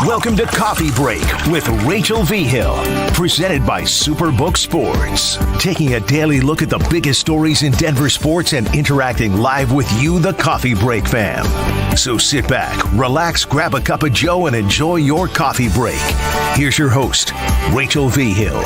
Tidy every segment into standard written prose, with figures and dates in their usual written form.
Welcome to Coffee Break with Rachel V. Hill, presented by Superbook Sports. Taking a daily look at the biggest stories in Denver sports and interacting live with you, the Coffee Break fam. So sit back, relax, grab a cup of joe, and enjoy your coffee break. Here's your host, Rachel V. Hill.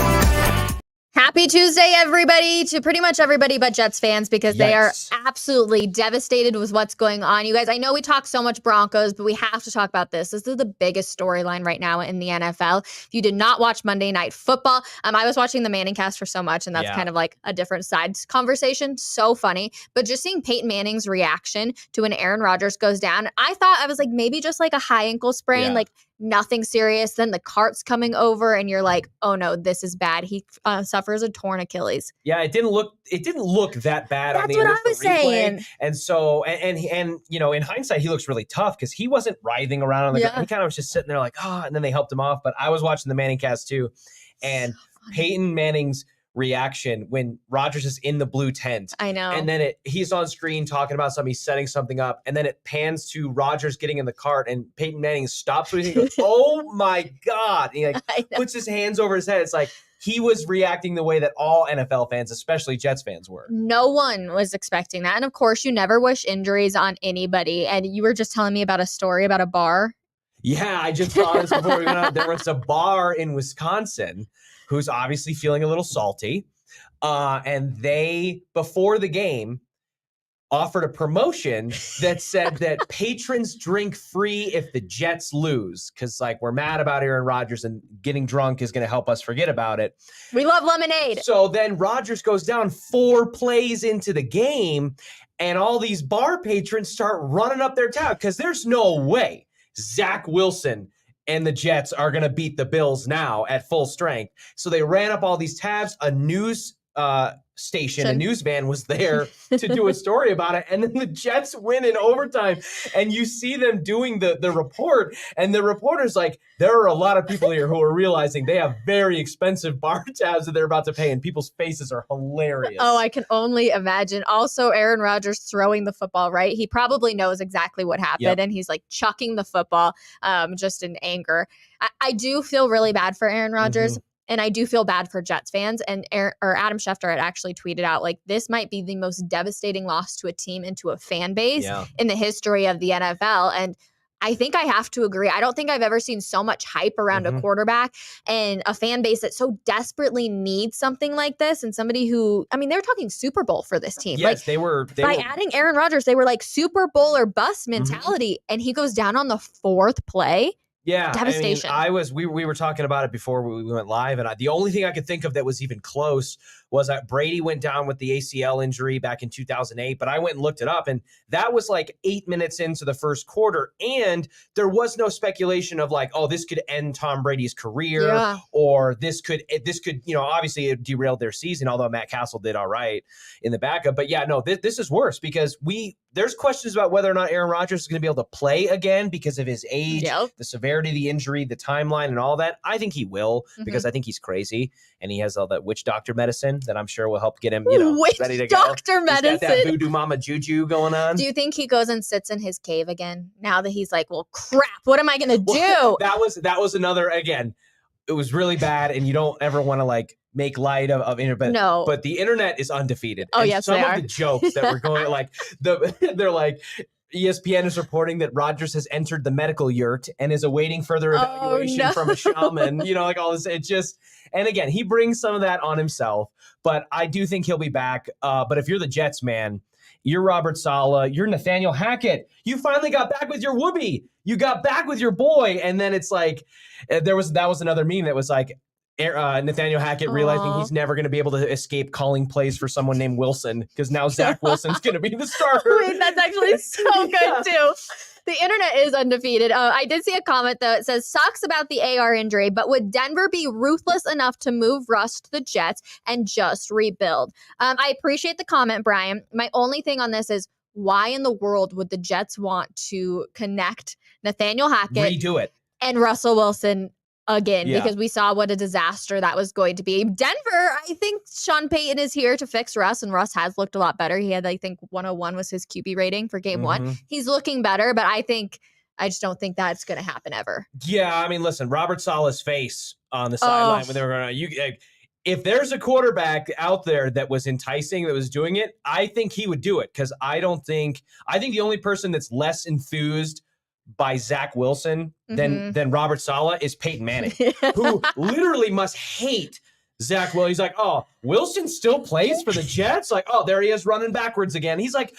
Happy Tuesday, everybody, to pretty much everybody but Jets fans, because they are absolutely devastated with what's going on. You guys, I know we talk so much Broncos, but we have to talk about this. This is the biggest storyline right now in the NFL. If you did not watch Monday Night Football, I was watching the Manning cast for so much, and that's kind of like a different side conversation. So funny. But just seeing Peyton Manning's reaction to when Aaron Rodgers goes down, I was like, maybe just like a high ankle sprain, like nothing serious. Then the cart's coming over and you're like, oh no, this is bad. He suffers a torn Achilles. Yeah, it didn't look that bad. That's what I was saying. And so, and you know, in hindsight, he looks really tough because he wasn't writhing around on the ground. He kind of was just sitting there like, and then they helped him off. But I was watching the Manning cast too, and Peyton Manning's reaction when Rodgers is in the blue tent. I know. And then he's on screen talking about something, he's setting something up, and then it pans to Rodgers getting in the cart, and Peyton Manning stops what he's doing. Oh my God. And he puts his hands over his head. It's like he was reacting the way that all NFL fans, especially Jets fans, were. No one was expecting that. And of course, you never wish injuries on anybody. And you were just telling me about a story about a bar. Yeah, I just saw this before we went out. There was a bar in Wisconsin who's obviously feeling a little salty. And they, before the game, offered a promotion that said that patrons drink free if the Jets lose. Because, like, we're mad about Aaron Rodgers and getting drunk is going to help us forget about it. We love lemonade. So then Rodgers goes down 4 plays into the game, and all these bar patrons start running up their tab because there's no way Zach Wilson and the Jets are going to beat the Bills now at full strength. So they ran up all these tabs. A news station, a news van was there to do a story about it. And then the Jets win in overtime. And you see them doing the report. And the reporter's like, there are a lot of people here who are realizing they have very expensive bar tabs that they're about to pay. And people's faces are hilarious. Oh, I can only imagine. Also, Aaron Rodgers throwing the football, right? He probably knows exactly what happened. And he's like chucking the football just in anger. I do feel really bad for Aaron Rodgers. And I do feel bad for Jets fans. And Adam Schefter had actually tweeted out, like, this might be the most devastating loss to a team and to a fan base in the history of the NFL. And I think I have to agree. I don't think I've ever seen so much hype around a quarterback and a fan base that so desperately needs something like this. And somebody who, I mean, they were talking Super Bowl for this team. Yes, they were. Adding Aaron Rodgers, they were like Super Bowl or bust mentality. And he goes down on the 4th play. Yeah, devastation. I mean, we were talking about it before we went live, and the only thing I could think of that was even close was that Brady went down with the ACL injury back in 2008, but I went and looked it up, and that was like 8 minutes into the first quarter, and there was no speculation of like, oh, this could end Tom Brady's career, or this could, you know, obviously it derailed their season, although Matt Castle did all right in the backup, but yeah, no, this is worse because there's questions about whether or not Aaron Rodgers is going to be able to play again because of his age, the severity of the injury, the timeline, and all that. I think he will because I think he's crazy, and he has all that witch doctor medicine that I'm sure will help get him, you know, ready to go. Doctor medicine. He's got that voodoo mama juju going on. Do you think he goes and sits in his cave again now that he's like, well, crap, what am I going to do? That was another, again, it was really bad, and you don't ever want to like make light of internet. No. But the internet is undefeated. Oh, and yes, some of the jokes that were going like they're like, ESPN is reporting that Rodgers has entered the medical yurt and is awaiting further evaluation from a shaman. You know, like all this. It just, and again, he brings some of that on himself, but I do think he'll be back. But if you're the Jets, man, you're Robert Saleh, you're Nathaniel Hackett. You finally got back with your whoopee. You got back with your boy. And then it's like, that was another meme that was like, Nathaniel Hackett realizing he's never going to be able to escape calling plays for someone named Wilson because now Zach Wilson's going to be the starter. Wait, that's actually so good too. The internet is undefeated. I did see a comment though. It says, sucks about the AR injury, but would Denver be ruthless enough to move Russ to the Jets and just rebuild? I appreciate the comment, Brian. My only thing on this is, why in the world would the Jets want to connect Nathaniel Hackett redo it and Russell Wilson again, because we saw what a disaster that was going to be. Denver, I think Sean Payton is here to fix Russ, and Russ has looked a lot better. He had, I think, 101 was his QB rating for game one. He's looking better, but I think I just don't think that's going to happen ever. Yeah, I mean, listen, Robert Saleh's face on the sideline when they were going to, if there's a quarterback out there that was enticing, that was doing it, I think he would do it, because I think the only person that's less enthused by Zach Wilson than Robert Saleh is Peyton Manning, who literally must hate Zach Wilson. He's like, oh, Wilson still plays for the Jets? Like, oh, there he is running backwards again. He's like,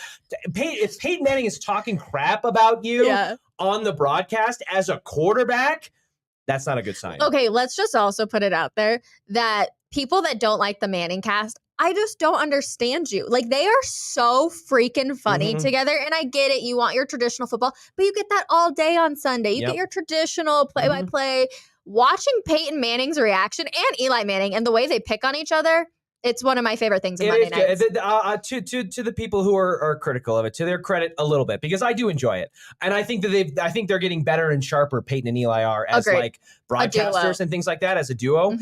if Peyton Manning is talking crap about you on the broadcast as a quarterback, that's not a good sign. Okay, let's just also put it out there that people that don't like the Manning cast, I just don't understand you. Like, they are so freaking funny together. And I get it. You want your traditional football, but you get that all day on Sunday. You get your traditional play-by-play. Watching Peyton Manning's reaction and Eli Manning and the way they pick on each other, it's one of my favorite things in Monday nights. To the people who are critical of it, to their credit a little bit, because I do enjoy it. And I think that they're getting better and sharper, Peyton and Eli are, as like broadcasters and things like that, as a duo.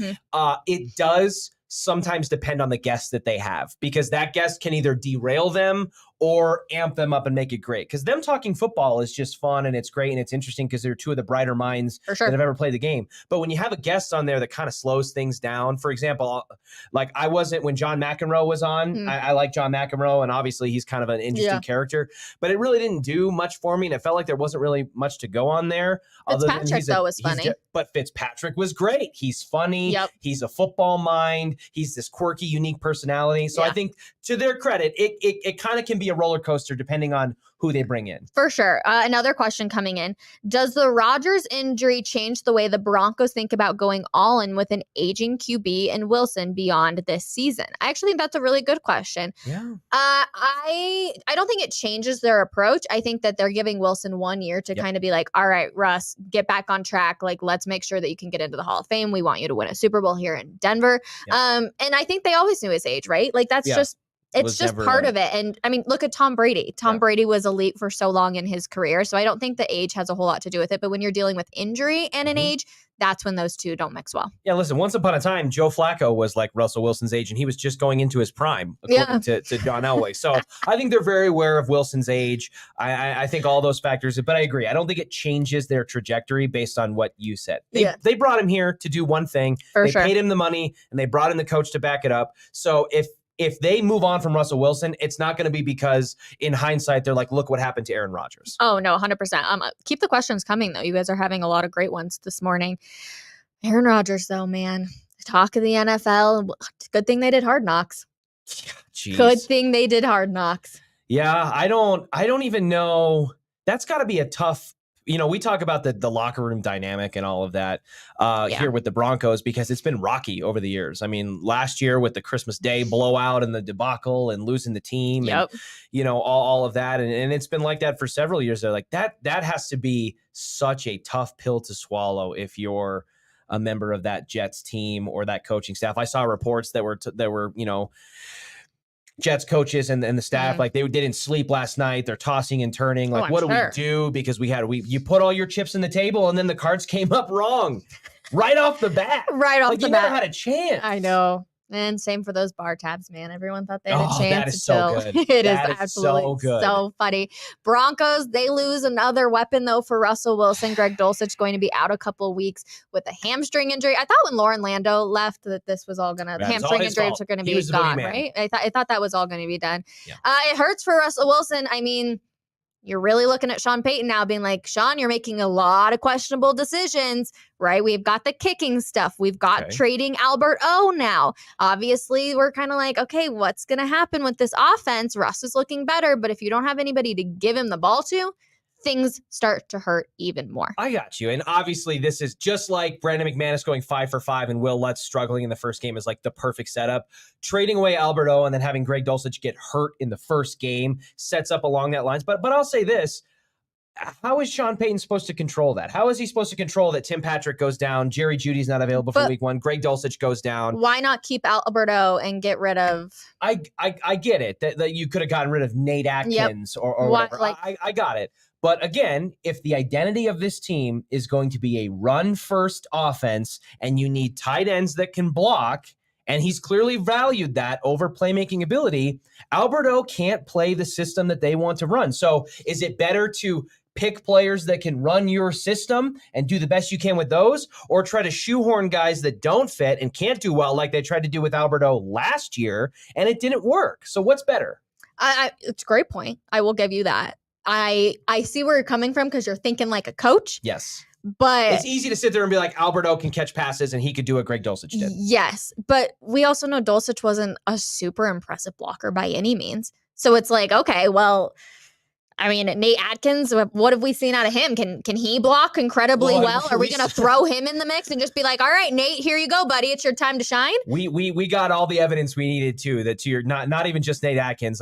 It does sometimes depend on the guest that they have, because that guest can either derail them or amp them up and make it great. Because them talking football is just fun and it's great and it's interesting, because they're two of the brighter minds that have ever played the game. But when you have a guest on there that kind of slows things down, for example, like I wasn't when John McEnroe was on. I like John McEnroe, and obviously he's kind of an interesting character, but it really didn't do much for me, and it felt like there wasn't really much to go on there. Fitzpatrick, though, was funny. But Fitzpatrick was great. He's funny. He's a football mind. He's this quirky, unique personality. So I think, to their credit, it kind of can be a roller coaster depending on who they bring in. For sure. Another question coming in. Does the Rodgers injury change the way the Broncos think about going all in with an aging QB and Wilson beyond this season? I actually think that's a really good question. Yeah. I don't think it changes their approach. I think that they're giving Wilson 1 year to kind of be like, all right, Russ, get back on track. Like, let's make sure that you can get into the Hall of Fame. We want you to win a Super Bowl here in Denver. And I think they always knew his age, right? Like, that's just it's just part of it. And I mean, look at Tom Brady. Tom Brady was elite for so long in his career. So I don't think the age has a whole lot to do with it. But when you're dealing with injury and an age, that's when those two don't mix well. Yeah, listen, once upon a time, Joe Flacco was like Russell Wilson's age, and he was just going into his prime, according to John Elway. So I think they're very aware of Wilson's age. I think all those factors, but I agree. I don't think it changes their trajectory based on what you said. They brought him here to do one thing. They paid him the money, and they brought in the coach to back it up. So if they move on from Russell Wilson, it's not going to be because in hindsight, they're like, look what happened to Aaron Rodgers. Oh, no, 100%. Keep the questions coming, though. You guys are having a lot of great ones this morning. Aaron Rodgers, though, man. Talk of the NFL. Good thing they did Hard Knocks. Good thing they did Hard Knocks. Yeah, I don't even know. That's got to be a tough. We talk about the locker room dynamic and all of that here with the Broncos, because it's been rocky over the years. I mean, last year with the Christmas Day blowout and the debacle and losing the team and, all of that. And it's been like that for several years. They're like, that has to be such a tough pill to swallow if you're a member of that Jets team or that coaching staff. I saw reports that were Jets coaches and the staff, like they didn't sleep last night. They're tossing and turning. Like, what do we do? Because you put all your chips in the table and then the cards came up wrong right off the bat. You never had a chance. I know. And same for those bar tabs, man. Everyone thought they had a chance. That is so good. It is absolutely so funny. Broncos, they lose another weapon, though, for Russell Wilson. Greg Dulcich going to be out a couple of weeks with a hamstring injury. I thought when Lauren Lando left that this was all going to, hamstring injuries are going to be gone, right? I thought that was all going to be done. Yeah. It hurts for Russell Wilson. I mean, you're really looking at Sean Payton now being like, Sean, you're making a lot of questionable decisions, right? We've got the kicking stuff. We've got trading Albert O now. Obviously, we're kind of like, okay, what's going to happen with this offense? Russ is looking better, but if you don't have anybody to give him the ball to, things start to hurt even more. I got you. And obviously, this is just like Brandon McManus going 5 for 5 and Will Lutz struggling in the first game is like the perfect setup. Trading away Albert O and then having Greg Dulcich get hurt in the first game sets up along that lines. But I'll say this. How is Sean Payton supposed to control that? How is he supposed to control that Tim Patrick goes down, Jerry Jeudy's not available for week 1, Greg Dulcich goes down? Why not keep Albert O and get rid of... I get it, that you could have gotten rid of Nate Atkins or whatever. I got it. But again, if the identity of this team is going to be a run-first offense and you need tight ends that can block, and he's clearly valued that over playmaking ability, Albert O can't play the system that they want to run. So is it better to pick players that can run your system and do the best you can with those, or try to shoehorn guys that don't fit and can't do well like they tried to do with Alberto last year, and it didn't work. So what's better? It's a great point. I will give you that. I see where you're coming from because you're thinking like a coach. Yes. But it's easy to sit there and be like, Alberto can catch passes and he could do what Greg Dulcich did. Yes. But we also know Dulcich wasn't a super impressive blocker by any means. So it's like, okay, well, I mean, Nate Atkins, what have we seen out of him? Can he block incredibly well? Are we going to throw him in the mix and just be like, all right, Nate, here you go, buddy. It's your time to shine? We got all the evidence we needed too. That to your not even just Nate Atkins.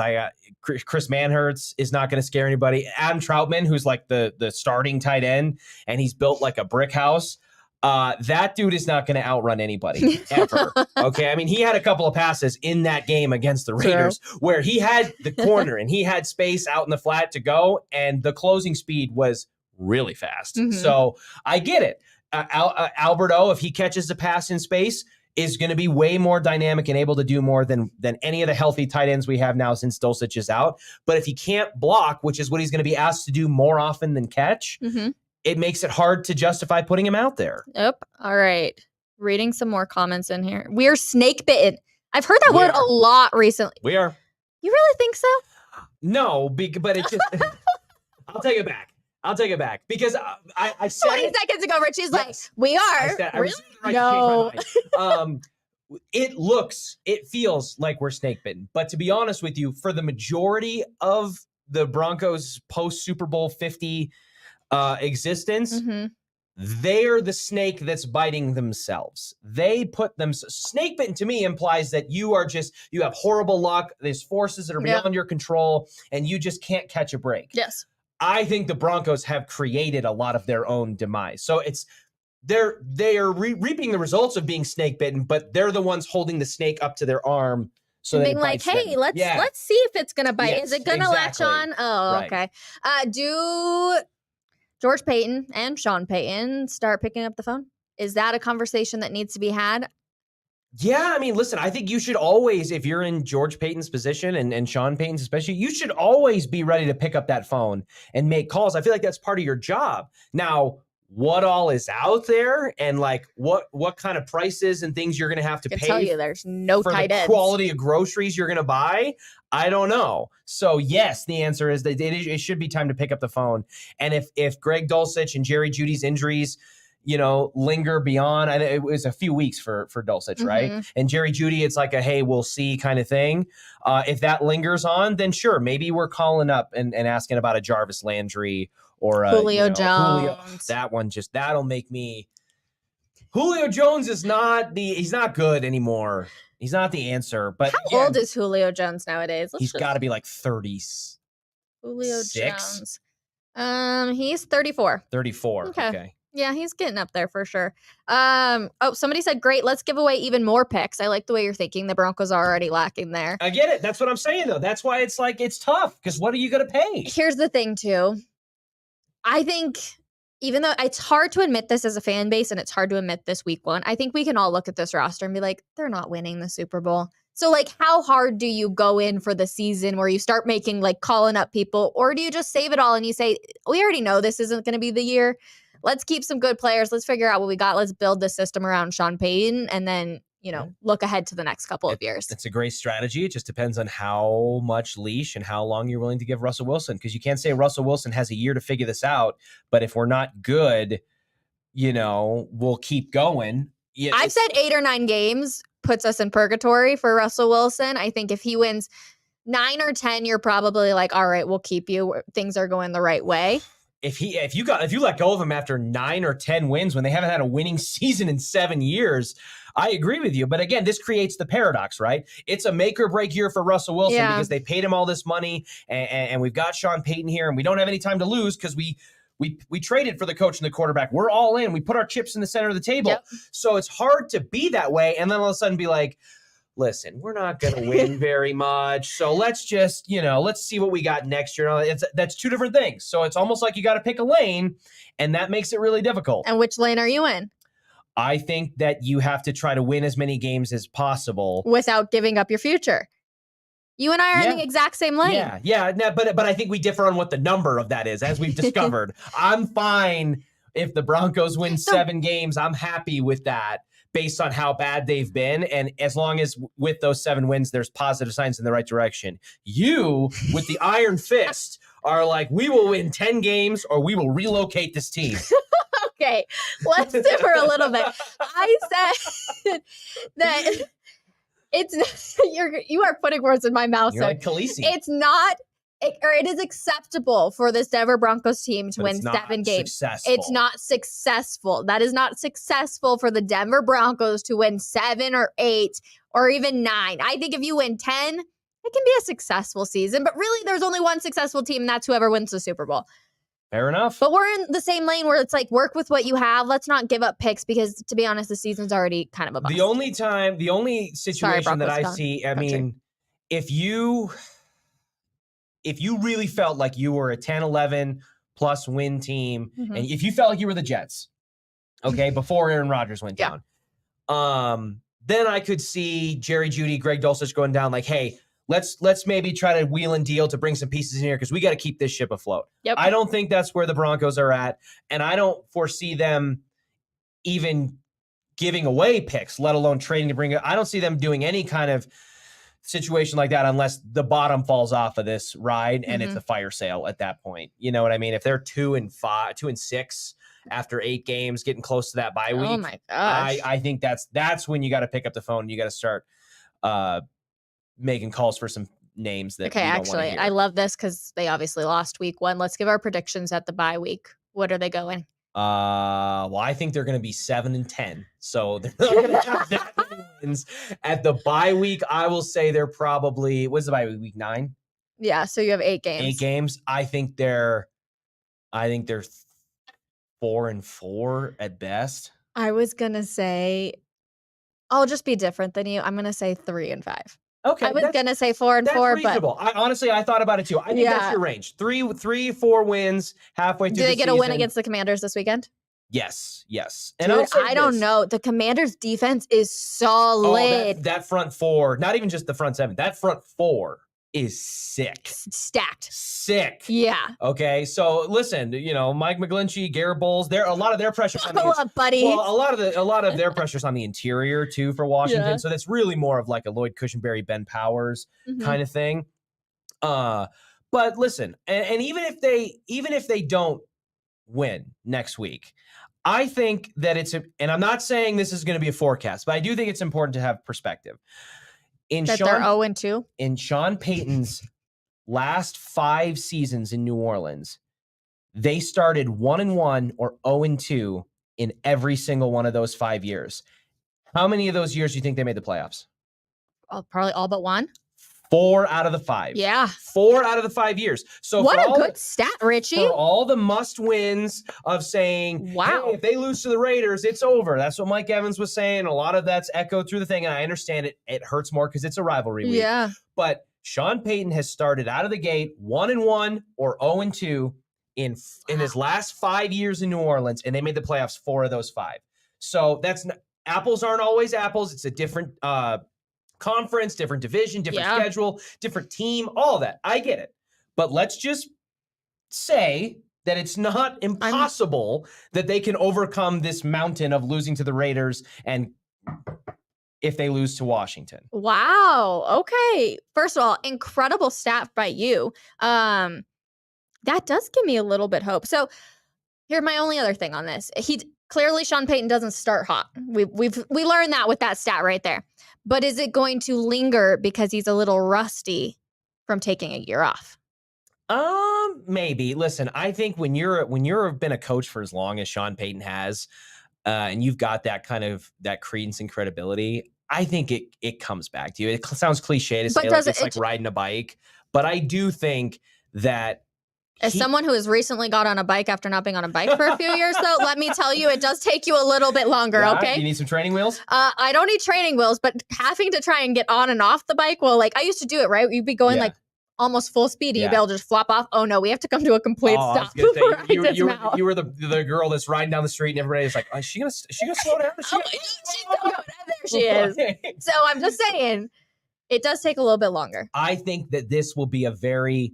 Chris Manhertz is not going to scare anybody. Adam Troutman, who's like the starting tight end, and he's built like a brick house. That dude is not going to outrun anybody ever. Okay. I mean, he had a couple of passes in that game against the Raiders where he had the corner and he had space out in the flat to go, and the closing speed was really fast. Mm-hmm. So I get it. Alberto, if he catches the pass in space, is going to be way more dynamic and able to do more than any of the healthy tight ends we have now since Dulcich is out. But if he can't block, which is what he's going to be asked to do more often than catch, it makes it hard to justify putting him out there. Yep. All right. Reading some more comments in here. We're snake bitten. I've heard that word a lot recently. We are. You really think so? No, but it just, I'll take it back. Because I said 20 seconds ago, Richie's like, we are. Really? No. It feels like we're snake bitten. But to be honest with you, for the majority of the Broncos post Super Bowl 50 existence, they're the snake that's biting themselves. They put them. Snake bitten to me implies that you have horrible luck. There's forces that are beyond your control, and you just can't catch a break. Yes. I think the Broncos have created a lot of their own demise. So they are reaping the results of being snake bitten, but they're the ones holding the snake up to their arm. So being like, hey, let's see if it's gonna bite. Yes, is it gonna latch on? Oh, right. Okay. Do George Paton and Sean Payton start picking up the phone? Is that a conversation that needs to be had? Yeah, I mean, listen, I think you should always, if you're in George Paton's position and Sean Payton's especially, you should always be ready to pick up that phone and make calls. I feel like that's part of your job. Now, what all is out there and like what kind of prices and things you're going to have to pay. I can tell you there's no for tight the ends. Quality of groceries you're going to buy, I don't know. So yes, the answer is that it should be time to pick up the phone. And if Greg Dulcich and Jerry Jeudy's injuries, linger beyond, and it was a few weeks for Dulcich, right? And Jerry Jeudy, it's like a, hey, we'll see kind of thing. If that lingers on, then sure, maybe we're calling up and asking about a Jarvis Landry or Julio Jones. That one that'll make me. Julio Jones he's not good anymore. He's not the answer. But how old is Julio Jones nowadays? He's got to be like 30s. Julio Jones. He's 34. 34. Okay. Yeah, he's getting up there for sure. Somebody said, great, let's give away even more picks. I like the way you're thinking. The Broncos are already lacking there. I get it. That's what I'm saying, though. That's why it's like, it's tough, because what are you going to pay? Here's the thing, too. I think, even though it's hard to admit this as a fan base, and it's hard to admit this week one, I think we can all look at this roster and be like, they're not winning the Super Bowl. So, like, how hard do you go in for the season where you start making, like, calling up people? Or do you just save it all and you say, we already know this isn't going to be the year. Let's keep some good players. Let's figure out what we got. Let's build the system around Sean Payton and then, look ahead to the next couple of years. It's a great strategy. It just depends on how much leash and how long you're willing to give Russell Wilson, because you can't say Russell Wilson has a year to figure this out. But if we're not good, we'll keep going. Yeah, I've said 8 or 9 games puts us in purgatory for Russell Wilson. I think if he wins 9 or 10, you're probably like, all right, we'll keep you. Things are going the right way. If you let go of him after 9 or 10 wins when they haven't had a winning season in 7 years, I agree with you. But again, this creates the paradox, right? It's a make or break year for Russell Wilson because they paid him all this money, and we've got Sean Payton here, and we don't have any time to lose because we traded for the coach and the quarterback. We're all in. We put our chips in the center of the table. Yep. So it's hard to be that way, and then all of a sudden be like, listen, we're not going to win very much. So let's just, let's see what we got next year. That's two different things. So it's almost like you got to pick a lane, and that makes it really difficult. And which lane are you in? I think that you have to try to win as many games as possible without giving up your future. You and I are in the exact same lane. Yeah. No, but I think we differ on what the number of that is, as we've discovered. I'm fine if the Broncos win 7 games. I'm happy with that based on how bad they've been. And as long as with those 7 wins, there's positive signs in the right direction. You, with the iron fist, are like, we will win 10 games or we will relocate this team. Okay, let's differ a little bit. I said that you are putting words in my mouth. You're like Khaleesi. It's not, or it is acceptable for this Denver Broncos team to win 7 games. Successful. It's not successful. That is not successful for the Denver Broncos to win 7 or 8 or even 9. I think if you win 10, it can be a successful season. But really, there's only one successful team, and that's whoever wins the Super Bowl. Fair enough. But we're in the same lane where it's like, work with what you have. Let's not give up picks because, to be honest, the season's already kind of a bust. The only situation that I see, I mean, if you really felt like you were a 10-11 plus win team, and if you felt like you were the Jets, okay, before Aaron Rodgers went down, then I could see Jerry Jeudy, Greg Dulcich going down like, hey, let's maybe try to wheel and deal to bring some pieces in here because we got to keep this ship afloat. Yep. I don't think that's where the Broncos are at, and I don't foresee them even giving away picks, let alone trading to bring it. I don't see them doing any kind of situation like that unless the bottom falls off of this ride and it's a fire sale at that point. You know what I mean? If they're 2-6 after 8 games, getting close to that bye week, oh my gosh, I think that's when you got to pick up the phone and you got to start making calls for some names that. Okay, actually, I love this because they obviously lost week 1. Let's give our predictions at the bye week. What are they going? Well, I think they're going to be 7-10, so they're not going to have that many wins at the bye week. I will say they're probably, what's the bye week? Week 9? Yeah, so you have 8 games. 8 games. I think they're 4-4 at best. I was gonna say, I'll just be different than you. I'm gonna say 3-5. Okay, I was gonna say 4-4, reasonable. but I thought about it too. I think that's your range. 3-4 wins halfway through. Do they get a win against the Commanders this weekend? Yes. And dude, I don't know. The Commanders' defense is solid. That front 4, not even just the front 7. That front 4 is sick. Stacked. Sick. Yeah. Okay, so listen, Mike McGlinchey, Garrett Bowles, a lot of their pressure. Buckle up, buddy. Well, a lot of their pressure's on the interior too for Washington. Yeah. So that's really more of like a Lloyd Cushenberry, Ben Powers kind of thing. But listen, and even if they don't win next week, I think that and I'm not saying this is going to be a forecast, but I do think it's important to have perspective. They're 0-2? In Sean Payton's last 5 seasons in New Orleans, they started 1-1 or 0-2 in every single one of those 5 years. How many of those years do you think they made the playoffs? Probably all but 1. 4 out of the 5. Yeah. 4 out of the 5 years. So what a good stat, Richie. For all the must wins of saying, wow, hey, if they lose to the Raiders, it's over. That's what Mike Evans was saying. A lot of that's echoed through the thing. And I understand it hurts more because it's a rivalry week. Yeah. But Sean Payton has started out of the gate 1-1 or 0-2 in his last 5 years in New Orleans. And they made the playoffs 4 of those 5. So apples aren't always apples. It's a different, conference, different division, different schedule, different team, all that. I get it. But let's just say that it's not impossible that they can overcome this mountain of losing to the Raiders and if they lose to Washington. Wow. Okay. First of all, incredible stat by you. That does give me a little bit hope. So here's my only other thing on this. Clearly Sean Payton doesn't start hot. We learned that with that stat right there. But is it going to linger because he's a little rusty from taking a year off? Maybe. Listen, I think when you've been a coach for as long as Sean Payton has, and you've got that kind of that credence and credibility, I think it comes back to you. It sounds cliche to say it's like riding a bike, but I do think that as someone who has recently got on a bike after not being on a bike for a few years, though, let me tell you, it does take you a little bit longer, okay? You need some training wheels? I don't need training wheels, but having to try and get on and off the bike, well, like I used to do it, right? You'd be going like almost full speed and you'd be able to just flop off. Oh, no, we have to come to a complete stop. You were the girl that's riding down the street and everybody's like, is she gonna slow down? There she is. So I'm just saying, It does take a little bit longer. I think that this will be a very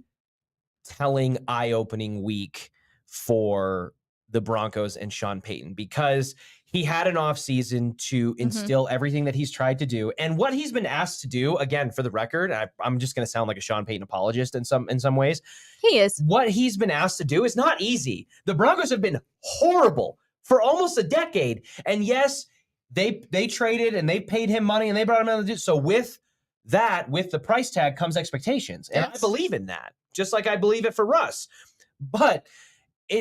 telling, eye-opening week for the Broncos and Sean Payton, because he had an offseason to instill everything that he's tried to do. And what he's been asked to do, again, for the record, I'm just going to sound like a Sean Payton apologist in some ways. He is. What he's been asked to do is not easy. The Broncos have been horrible for almost a decade. And yes, they traded and they paid him money and they brought him out to do. So with that, with the price tag comes expectations. And I believe in that, just like I believe it for Russ. But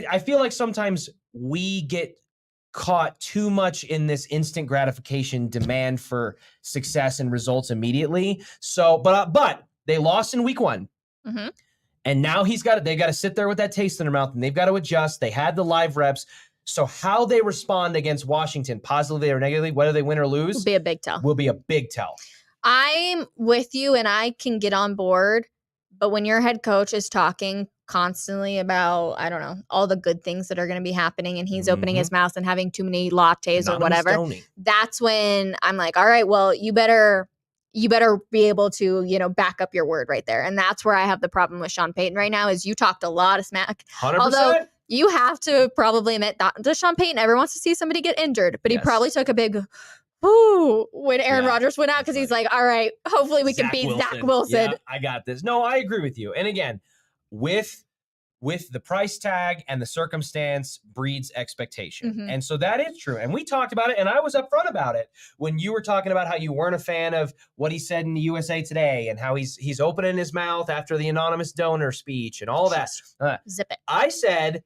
I feel like sometimes we get caught too much in this instant gratification demand for success and results immediately. So, but they lost in week 1. And now they got to sit there with that taste in their mouth and they've got to adjust. They had the live reps. So how they respond against Washington, positively or negatively, whether they win or lose, will be a big tell. I'm with you and I can get on board. But when your head coach is talking constantly about, I don't know, all the good things that are going to be happening and he's opening his mouth and having too many lattes or whatever, that's when I'm like, all right, well, you better be able to, back up your word right there. And that's where I have the problem with Sean Payton right now is you talked a lot of smack. 100%. Although you have to probably admit that Sean Payton ever wants to see somebody get injured, but he probably took a big when Aaron Rodgers went out because he's like, all right, hopefully we can beat Zach Wilson. Yeah, I got this. No, I agree with you. And again, with the price tag and the circumstance breeds expectation. And so that is true. And we talked about it, and I was upfront about it when you were talking about how you weren't a fan of what he said in the USA Today and how he's opening his mouth after the anonymous donor speech and all that. Zip it. I said,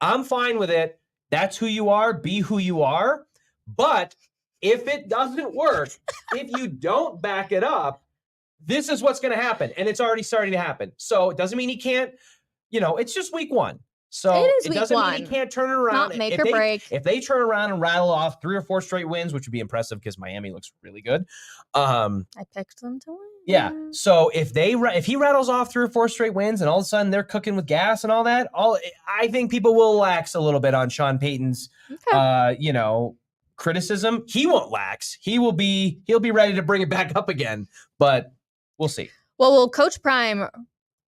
I'm fine with it. That's who you are. Be who you are. But if it doesn't work, if you don't back it up, this is what's going to happen. And it's already starting to happen. So it doesn't mean he can't, it's just week 1. So it doesn't mean he can't turn it around. Not make or break. If they turn around and rattle off 3 or 4 straight wins, which would be impressive because Miami looks really good. I picked them to win. Yeah. So if he rattles off 3 or 4 straight wins and all of a sudden they're cooking with gas and all that, I think people will lax a little bit on Sean Payton's, criticism. He won't lax. He'll be ready to bring it back up again, but we'll see. Well, will Coach Prime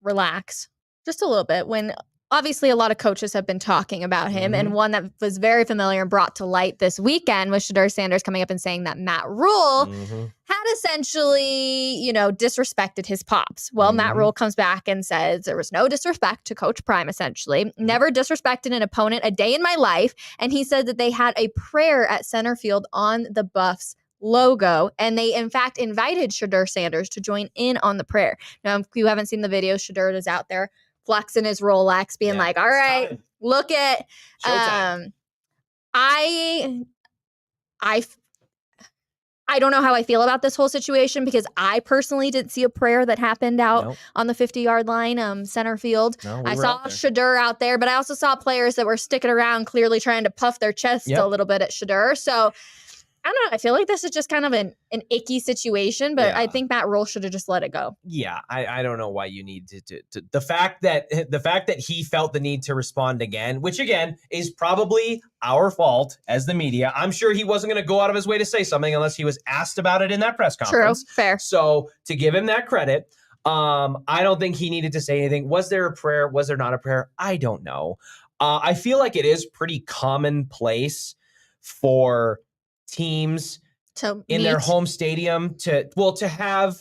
relax just a little bit when obviously a lot of coaches have been talking about him, and one that was very familiar and brought to light this weekend was Shedeur Sanders coming up and saying that Matt Rule had essentially, disrespected his pops. Well, Matt Rule comes back and says there was no disrespect to Coach Prime, essentially. Never disrespected an opponent a day in my life. And he said that they had a prayer at center field on the Buffs logo, and they in fact invited Shedeur Sanders to join in on the prayer. Now, if you haven't seen the video, Shedeur is out there flexing his Rolex, being like, all right, look at I don't know how I feel about this whole situation because I personally didn't see a prayer that happened out on the 50-yard line, center field. I saw Shedeur out there, but I also saw players that were sticking around clearly trying to puff their chest a little bit at Shedeur. So I don't know. I feel like this is just kind of an icky situation, but I think Matt Rule should have just let it go. Yeah, I don't know why you need to the fact that he felt the need to respond again, which again is probably our fault as the media. I'm sure he wasn't going to go out of his way to say something unless he was asked about it in that press conference. True, fair. So to give him that credit, I don't think he needed to say anything. Was there a prayer? Was there not a prayer? I don't know. I feel like it is pretty commonplace for teams in their home stadium to have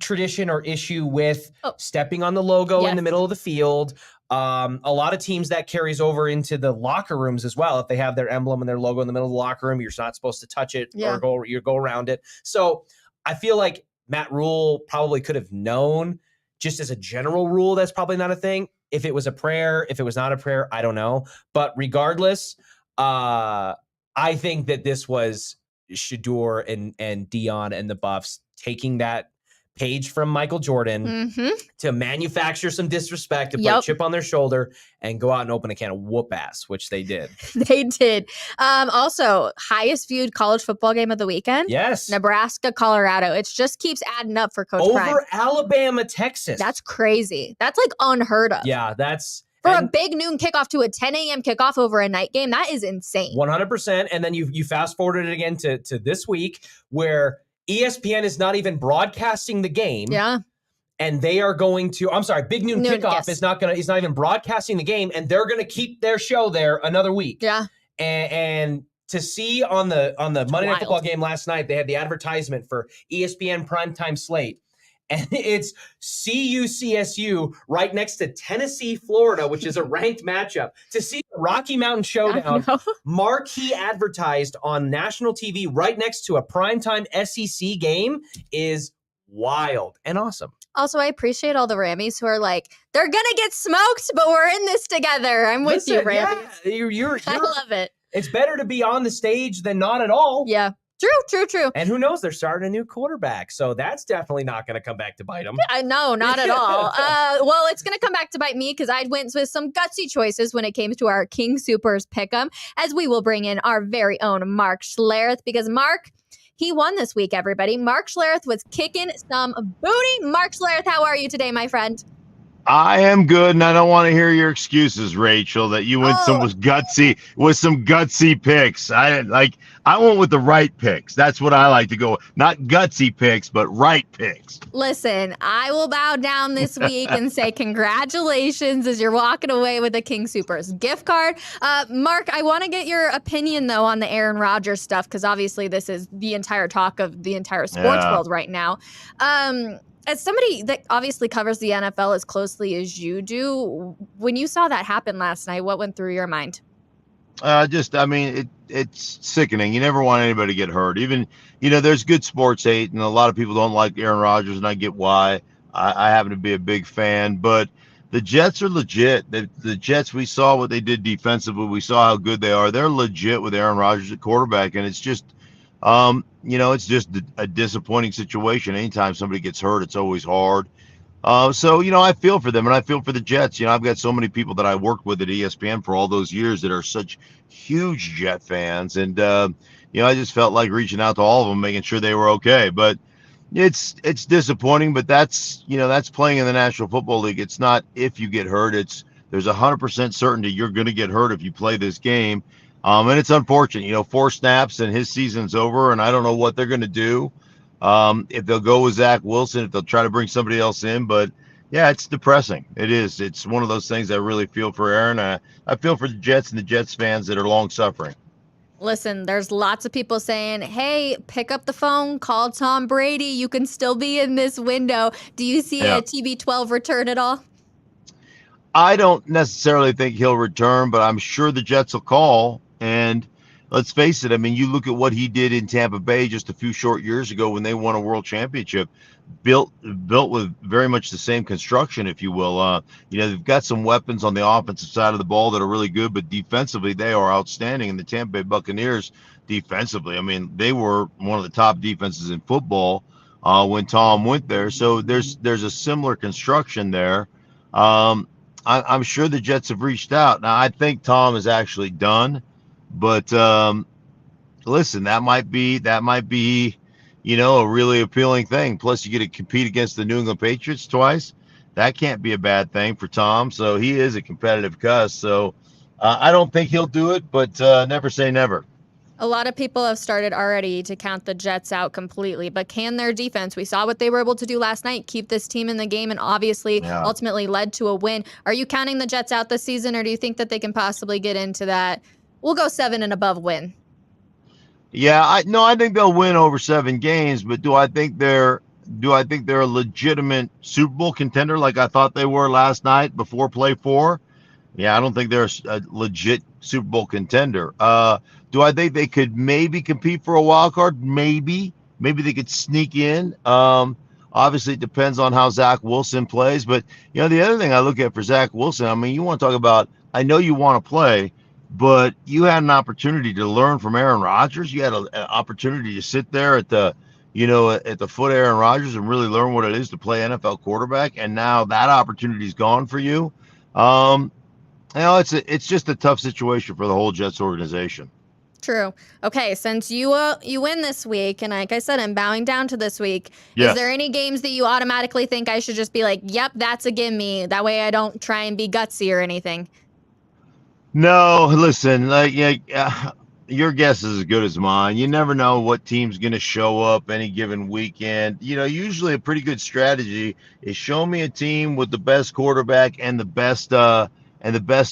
tradition or issue with stepping on the logo in the middle of the field. A lot of teams that carries over into the locker rooms as well. If they have their emblem and their logo in the middle of the locker room, you're not supposed to touch it or go around it. So I feel like Matt Rule probably could have known, just as a general rule, that's probably not a thing. If it was a prayer, if it was not a prayer, I don't know. But regardless, I think that this was Shedeur and Dion and the Buffs taking that page from Michael Jordan to manufacture some disrespect, to put a chip on their shoulder and go out and open a can of whoop ass, which they did. They did. Also, highest viewed college football game of the weekend. Yes. Nebraska, Colorado. It just keeps adding up for Coach Prime. Over Alabama, Texas. That's crazy. That's like unheard of. Yeah, that's... For a big noon kickoff to a 10 a.m. kickoff over a night game, that is insane. 100%. And then you fast forwarded it again to this week, where ESPN is not even broadcasting the game. Yeah. And they are going to, I'm sorry, Big Noon Kickoff is not even broadcasting the game, and they're going to keep their show there another week. Yeah. And to see on the Monday Night Football game last night, they had the advertisement for ESPN primetime slate. And it's CU-CSU right next to Tennessee, Florida, which is a ranked matchup. To see the Rocky Mountain Showdown marquee advertised on national TV right next to a primetime SEC game is wild and awesome. Also, I appreciate all the Rammies who are like, they're going to get smoked, but we're in this together. I'm with you, Rammies. Yeah, I love it. It's better to be on the stage than not at all. Yeah. True. And who knows? They're starting a new quarterback. So that's definitely not going to come back to bite them. No, not at all. Well, it's going to come back to bite me because I went with some gutsy choices when it came to our King Supers pick'em, as we will bring in our very own Mark Schlereth, because Mark, he won this week, everybody. Mark Schlereth was kicking some booty. Mark Schlereth, how are you today, my friend? I am good, and I don't want to hear your excuses, Rachel, that you went some gutsy picks. I went with the right picks. That's what I like to go. Not gutsy picks, but right picks. Listen, I will bow down this week and say congratulations as you're walking away with the King Supers gift card. Mark, I want to get your opinion, though, on the Aaron Rodgers stuff, because obviously this is the entire talk of the entire sports world right now. As somebody that obviously covers the NFL as closely as you do, when you saw that happen last night, what went through your mind? It's sickening. You never want anybody to get hurt. Even, there's good sports hate, and a lot of people don't like Aaron Rodgers, and I get why. I happen to be a big fan, but the Jets are legit. The Jets, we saw what they did defensively. We saw how good they are. They're legit with Aaron Rodgers at quarterback, and it's just it's just a disappointing situation. Anytime somebody gets hurt, it's always hard. So I feel for them, and I feel for the Jets. I've got so many people that I worked with at ESPN for all those years that are such huge Jet fans. And, I just felt like reaching out to all of them, making sure they were okay. But it's disappointing, but that's playing in the National Football League. It's not if you get hurt. There's 100% certainty you're going to get hurt if you play this game. And it's unfortunate, 4 snaps and his season's over, and I don't know what they're going to do. If they'll go with Zach Wilson, if they'll try to bring somebody else in. But, yeah, it's depressing. It is. It's one of those things I really feel for Aaron. I feel for the Jets and the Jets fans that are long suffering. Listen, there's lots of people saying, hey, pick up the phone, call Tom Brady. You can still be in this window. Do you see a TB12 return at all? I don't necessarily think he'll return, but I'm sure the Jets will call. And let's face it, you look at what he did in Tampa Bay just a few short years ago when they won a world championship, built with very much the same construction, if you will. They've got some weapons on the offensive side of the ball that are really good, but defensively they are outstanding. And the Tampa Bay Buccaneers defensively, they were one of the top defenses in football when Tom went there. So there's a similar construction there. I'm sure the Jets have reached out. Now, I think Tom is actually done. But listen, that might be a really appealing thing. Plus, you get to compete against the New England Patriots twice. That can't be a bad thing for Tom. So he is a competitive cuss. So I don't think he'll do it, but never say never. A lot of people have started already to count the Jets out completely, but can their defense? We saw what they were able to do last night, keep this team in the game, and obviously ultimately led to a win. Are you counting the Jets out this season, or do you think that they can possibly get into that? We'll go 7 and above win. Yeah, I think they'll win over 7 games, but do I think they're a legitimate Super Bowl contender like I thought they were last night before play 4? Yeah, I don't think they're a legit Super Bowl contender. Do I think they could maybe compete for a wild card? Maybe they could sneak in. Obviously, it depends on how Zach Wilson plays. But, the other thing I look at for Zach Wilson, you want to talk about, I know you want to play, but you had an opportunity to learn from Aaron Rodgers. You had an opportunity to sit there at the foot of Aaron Rodgers and really learn what it is to play NFL quarterback. And now that opportunity's gone for you. It's just a tough situation for the whole Jets organization. True. Okay, since you win this week, and like I said, I'm bowing down to this week. Yes. Is there any games that you automatically think I should just be like, yep, that's a gimme? That way I don't try and be gutsy or anything. No, listen, your guess is as good as mine. You never know what team's going to show up any given weekend. Usually a pretty good strategy is show me a team with the best quarterback and the best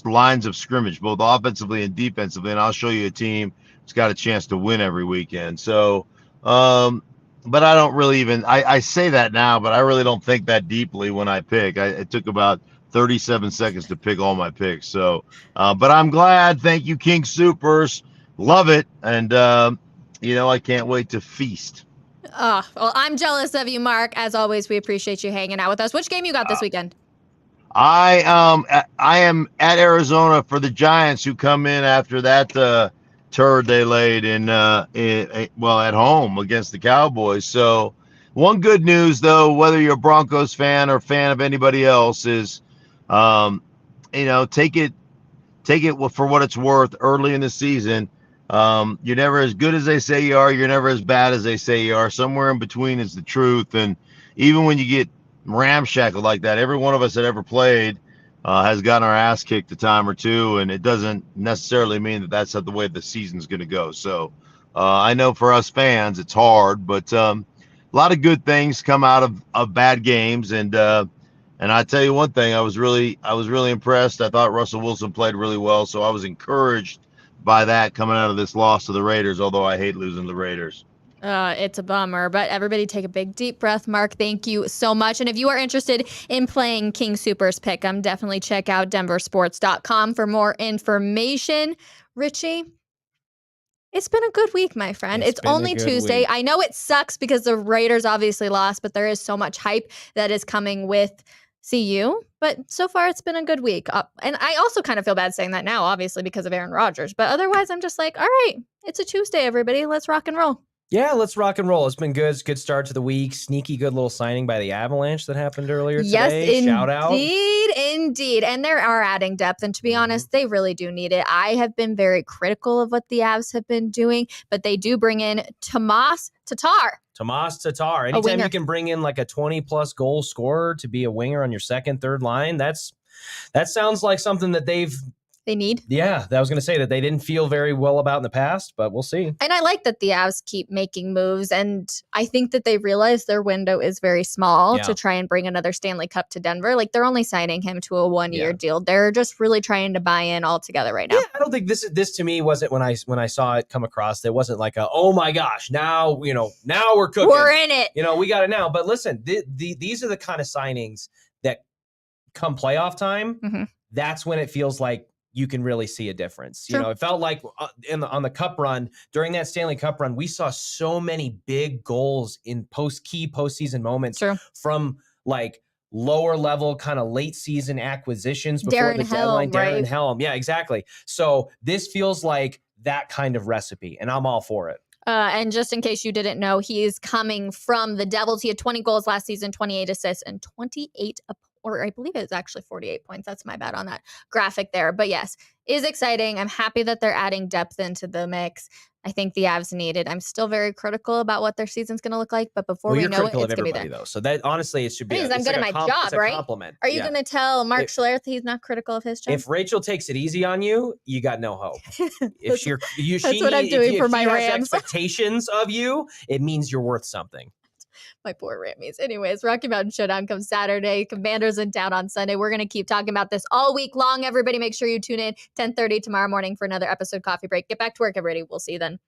lines of scrimmage, both offensively and defensively, and I'll show you a team that's got a chance to win every weekend. So, but I don't really I say that now, but I really don't think that deeply when I pick. It took about 37 seconds to pick all my picks. So, but I'm glad. Thank you, King Supers. Love it. And, I can't wait to feast. Oh, well, I'm jealous of you, Mark. As always, we appreciate you hanging out with us. Which game you got this weekend? I am at Arizona for the Giants, who come in after that turd they laid at home against the Cowboys. So one good news, though, whether you're a Broncos fan or fan of anybody else, is, take it for what it's worth early in the season. You're never as good as they say you are. You're never as bad as they say you are. Somewhere in between is the truth. And even when you get ramshackled like that, every one of us that ever played has gotten our ass kicked a time or two, and it doesn't necessarily mean that that's the way the season's going to go. So I know for us fans it's hard, but a lot of good things come out of bad games. And I tell you one thing, I was really impressed. I thought Russell Wilson played really well, so I was encouraged by that coming out of this loss to the Raiders, although I hate losing the Raiders. It's a bummer, but everybody take a big deep breath. Mark, thank you so much. And if you are interested in playing King Supers Pick'em, definitely check out denversports.com for more information. Richie, it's been a good week, my friend. It's only Tuesday. Week. I know it sucks because the Raiders obviously lost, but there is so much hype that is coming with CU. But so far, it's been a good week. And I also kind of feel bad saying that now, obviously, because of Aaron Rodgers. But otherwise, I'm just like, all right, it's a Tuesday, everybody. Let's rock and roll. Yeah, let's rock and roll. It's been good. It's a good start to the week. Sneaky good little signing by the Avalanche that happened earlier today. Yes, Shout out. Indeed. And they are adding depth. And to be honest, they really do need it. I have been very critical of what the Avs have been doing, but they do bring in Tatar. Tatar. Anytime you can bring in like a 20-plus goal scorer to be a winger on your second, third line, that sounds like something that they need. Yeah, I was going to say that they didn't feel very well about in the past, but we'll see. And I like that the Avs keep making moves, and I think that they realize their window is very small to try and bring another Stanley Cup to Denver. Like, they're only signing him to a one-year deal. They're just really trying to buy in all together right now. Yeah, I don't think this to me wasn't when I saw it come across. It wasn't like oh my gosh, now we're cooking. We're in it. We got it now. But listen, these are the kind of signings that come playoff time. That's when it feels like you can really see a difference. Sure. It felt like on the Cup run, during that Stanley Cup run, we saw so many big goals in key postseason moments from like lower level kind of late season acquisitions before the deadline. Darren Helm. Yeah, exactly. So this feels like that kind of recipe, and I'm all for it. And just in case you didn't know, he is coming from the Devils. He had 20 goals last season, 28 assists, and 28 or I believe it's actually 48 points. That's my bad on that graphic there. But yes, is exciting. I'm happy that they're adding depth into the mix. I think the Avs need it. I'm still very critical about what their season's going to look like, but before we know it, it's going to be there. Though. So that honestly, it should be. I'm good at my job, right? Compliment. Are you going to tell Mark Schlereth he's not critical of his job? If Rachel takes it easy on you, you got no hope. That's what I'm doing for my Rams. Expectations of you, it means you're worth something. My poor Rammies. Anyways, Rocky Mountain Showdown comes Saturday. Commanders in town on Sunday. We're going to keep talking about this all week long. Everybody make sure you tune in 10:30 tomorrow morning for another episode Coffee Break. Get back to work, everybody. We'll see you then.